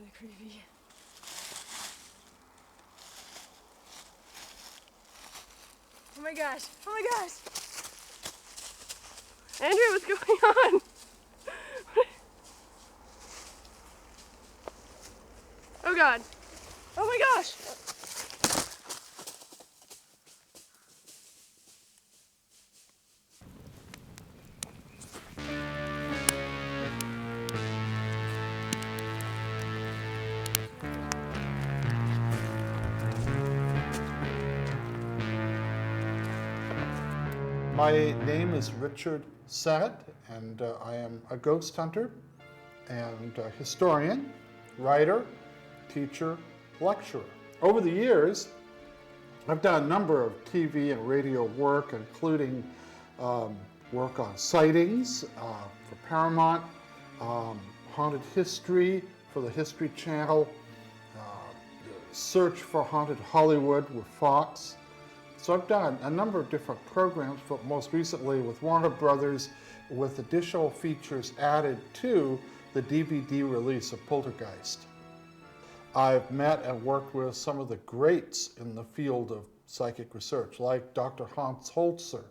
really creepy. Oh my gosh, oh my gosh! Andrea, what's going on? Oh God. Oh my gosh! My name is Richard Sennett, and I am a ghost hunter and a historian, writer, teacher, lecturer. Over the years, I've done a number of TV and radio work, including work on sightings for Paramount, haunted history for the History Channel, search for haunted Hollywood with Fox. So I've done a number of different programs, but most recently with Warner Brothers, with additional features added to the DVD release of Poltergeist. I've met and worked with some of the greats in the field of psychic research, like Dr. Hans Holzer,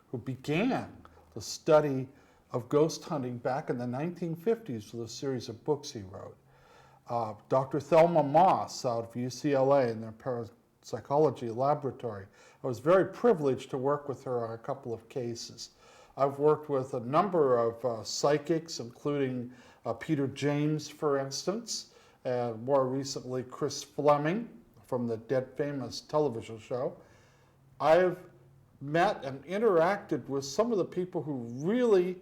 who began the study of ghost hunting back in the 1950s with a series of books he wrote. Dr. Thelma Moss out of UCLA in their parapsychology laboratory. I was very privileged to work with her on a couple of cases. I've worked with a number of psychics, including Peter James, for instance, and more recently Chris Fleming from the Dead Famous television show. I've met and interacted with some of the people who really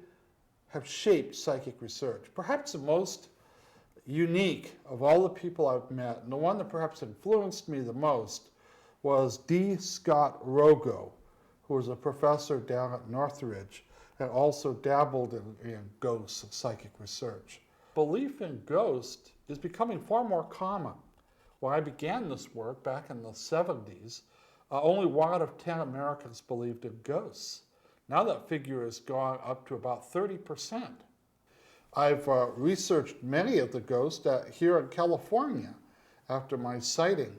have shaped psychic research. Perhaps the most unique of all the people I've met, and the one that perhaps influenced me the most, was D. Scott Rogo, who was a professor down at Northridge and also dabbled in ghosts and psychic research. Belief in ghosts is becoming far more common. When I began this work back in the 70s, only 1 out of 10 Americans believed in ghosts. Now that figure has gone up to about 30%. I've researched many of the ghosts here in California after my sighting.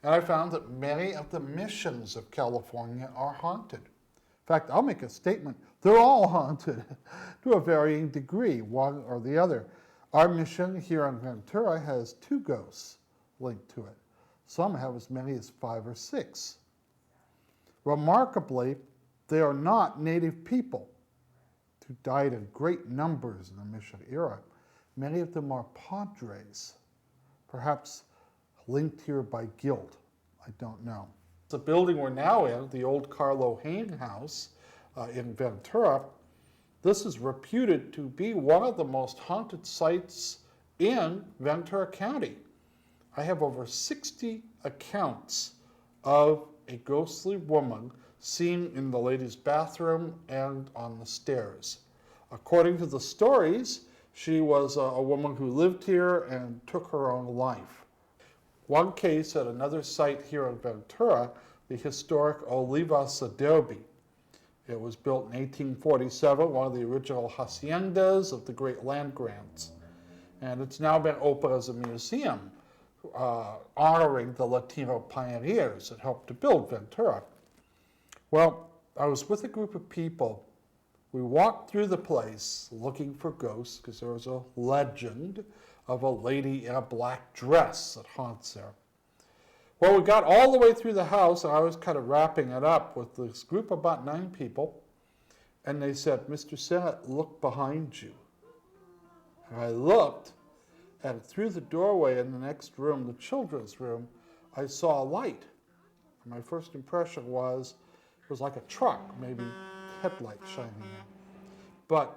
And I found that many of the missions of California are haunted. In fact, I'll make a statement, they're all haunted to a varying degree, one or the other. Our mission here in Ventura has 2 ghosts linked to it. Some have as many as 5 or 6. Remarkably, they are not native people who died in great numbers in the mission era. Many of them are padres, perhaps linked here by guilt. I don't know. The building we're now in, the old Carlo Hayne House in Ventura, this is reputed to be one of the most haunted sites in Ventura County. I have over 60 accounts of a ghostly woman seen in the ladies' bathroom and on the stairs. According to the stories, she was a woman who lived here and took her own life. One case at another site here in Ventura, the historic Olivas Adobe. It was built in 1847, one of the original haciendas of the great land grants. And it's now been open as a museum, honoring the Latino pioneers that helped to build Ventura. Well, I was with a group of people. We walked through the place looking for ghosts because there was a legend of a lady in a black dress that haunts there. Well, we got all the way through the house, and I was kind of wrapping it up with this group of about 9 people, and they said, "Mr. Sennett, look behind you." And I looked, and through the doorway in the next room, the children's room, I saw a light. And my first impression was, it was like a truck, maybe headlight shining in. But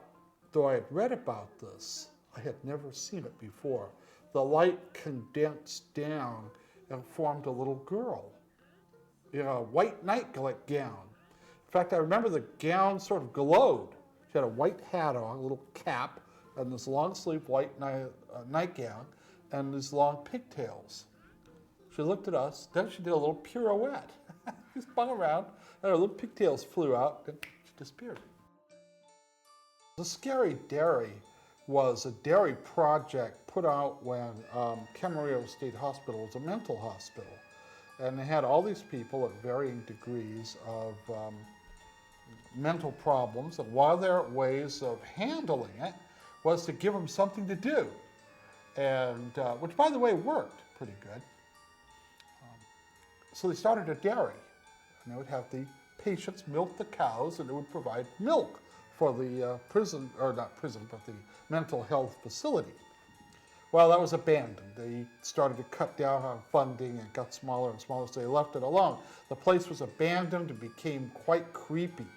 though I had read about this, I had never seen it before. The light condensed down and formed a little girl in a white nightgown. In fact, I remember the gown sort of glowed. She had a white hat on, a little cap, and this long-sleeved white nightgown, and these long pigtails. She looked at us, then she did a little pirouette. She spun around, and her little pigtails flew out, and she disappeared. The scary dairy was a dairy project put out when Camarillo State Hospital was a mental hospital. And they had all these people at varying degrees of mental problems, and one of their ways of handling it was to give them something to do, and which, by the way, worked pretty good. So they started a dairy, and they would have the patients milk the cows, and it would provide milk for the prison, or not prison, but the mental health facility. Well, that was abandoned. They started to cut down on funding and got smaller and smaller, so they left it alone. The place was abandoned and became quite creepy.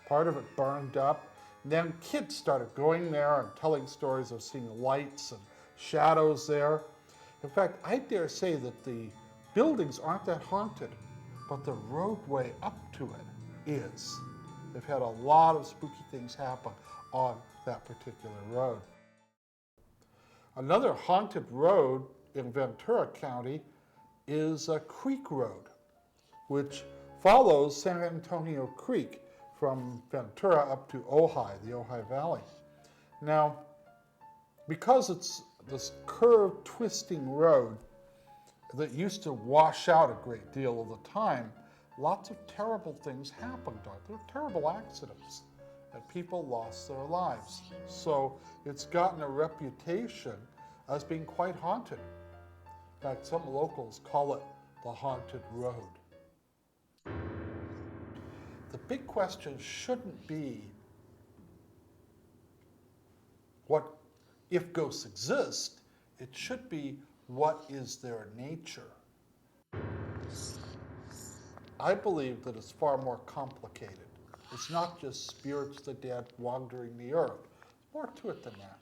Part of it burned up. And then kids started going there and telling stories of seeing lights and shadows there. In fact, I dare say that the buildings aren't that haunted, but the roadway up to it is. They've had a lot of spooky things happen on that particular road. Another haunted road in Ventura County is a Creek Road, which follows San Antonio Creek from Ventura up to Ojai, the Ojai Valley. Now, because it's this curved, twisting road that used to wash out a great deal of the time, lots of terrible things happened on it. There were terrible accidents, and people lost their lives. So it's gotten a reputation as being quite haunted. In fact, some locals call it the haunted road. The big question shouldn't be what if ghosts exist. It should be what is their nature. I believe that it's far more complicated. It's not just spirits of the dead wandering the earth. There's more to it than that.